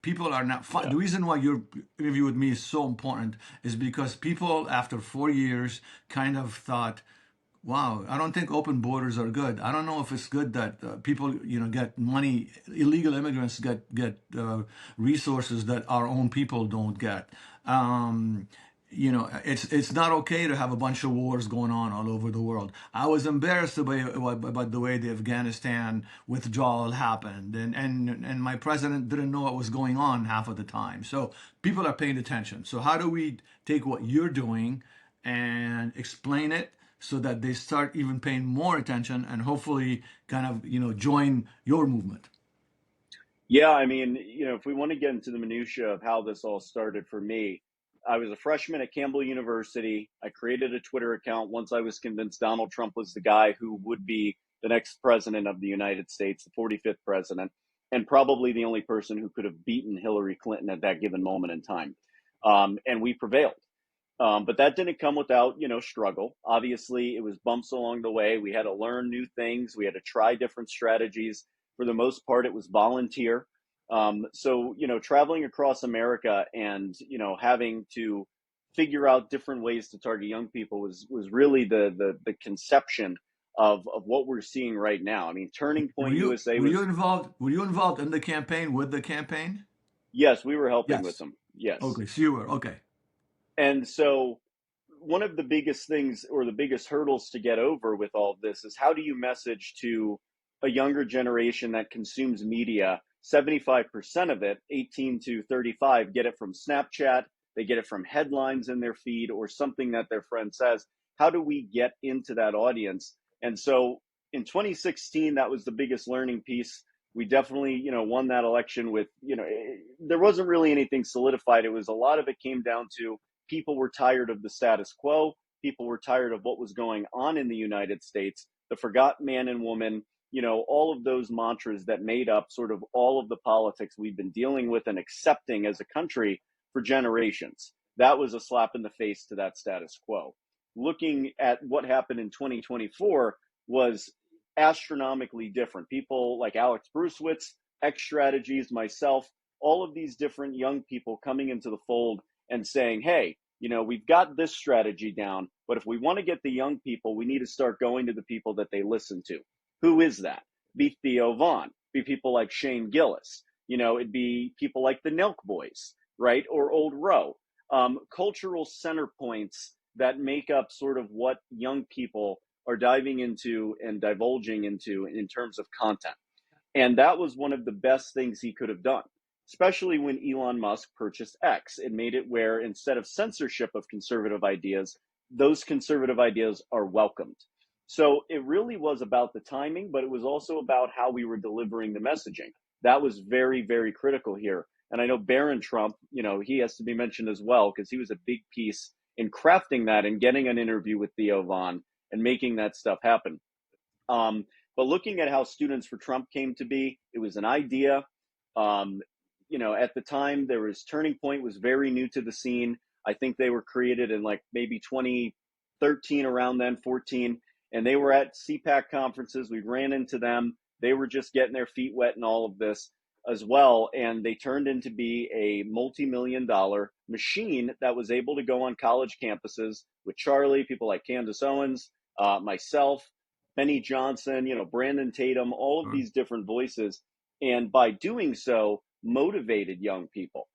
people are not Yeah. the reason why your interview with me is so important is because people after 4 years kind of thought, wow, I don't think open borders are good. I don't know if it's good that people, get money. Illegal immigrants get resources that our own people don't get. Um, it's not okay to have a bunch of wars going on all over the world. I was embarrassed about the way the Afghanistan withdrawal happened, and my president didn't know what was going on half of the time. So people are paying attention. So how do we take what you're doing and explain it so that they start even paying more attention and hopefully kind of join your movement? Yeah, I mean, if we want to get into the minutia of how this all started for me, I was a freshman at Campbell University. I created a Twitter account once I was convinced Donald Trump was the guy who would be the next president of the United States, the 45th president, and probably the only person who could have beaten Hillary Clinton at that given moment in time. And we prevailed. But that didn't come without, struggle. Obviously, it was bumps along the way. We had to learn new things. We had to try different strategies. For the most part, it was volunteer. So, traveling across America and, having to figure out different ways to target young people was really the conception of what we're seeing right now. I mean, Turning Were Point you USA were you was, involved? Were you involved in the campaign with the campaign? yes, we were helping with Yes. them. Yes. Okay, so you were okay. And so one of the biggest things or the biggest hurdles to get over with all of this is how do you message to a younger generation that consumes media? 75% of it, 18 to 35, get it from Snapchat, they get it from headlines in their feed or something that their friend says. How do we get into that audience? And so in 2016, that was the biggest learning piece. We definitely, won that election with, there wasn't really anything solidified. It was a lot of it came down to people were tired of the status quo. People were tired of what was going on in the United States, the forgotten man and woman, all of those mantras that made up sort of all of the politics we've been dealing with and accepting as a country for generations. That was a slap in the face to that status quo. Looking at what happened in 2024 was astronomically different. People like Alex Brucewitz, X Strategies, myself, all of these different young people coming into the fold and saying, hey, we've got this strategy down, but if we want to get the young people, we need to start going to the people that they listen to. Who is that? Be Theo Vaughn, be people like Shane Gillis, it'd be people like the Nelk Boys, right? Or Old Row. Cultural center points that make up sort of what young people are diving into and divulging into in terms of content. And that was one of the best things he could have done, especially when Elon Musk purchased X. It made it where instead of censorship of conservative ideas, those conservative ideas are welcomed. So it really was about the timing, but it was also about how we were delivering the messaging. That was very, very critical here. And I know Barron Trump, he has to be mentioned as well because he was a big piece in crafting that and getting an interview with Theo Vaughn and making that stuff happen. Um, but looking at how Students for Trump came to be, it was an idea. Um, at the time, there was Turning Point was very new to the scene. I think they were created in like maybe 2013, around then, 14, and they were at CPAC conferences. We ran into them. They were just getting their feet wet in all of this as well, and they turned into be a multi-million-dollar machine that was able to go on college campuses with Charlie, people like Candace Owens, myself, Benny Johnson, Brandon Tatum, all of Sure. these different voices. And by doing so, motivated young people.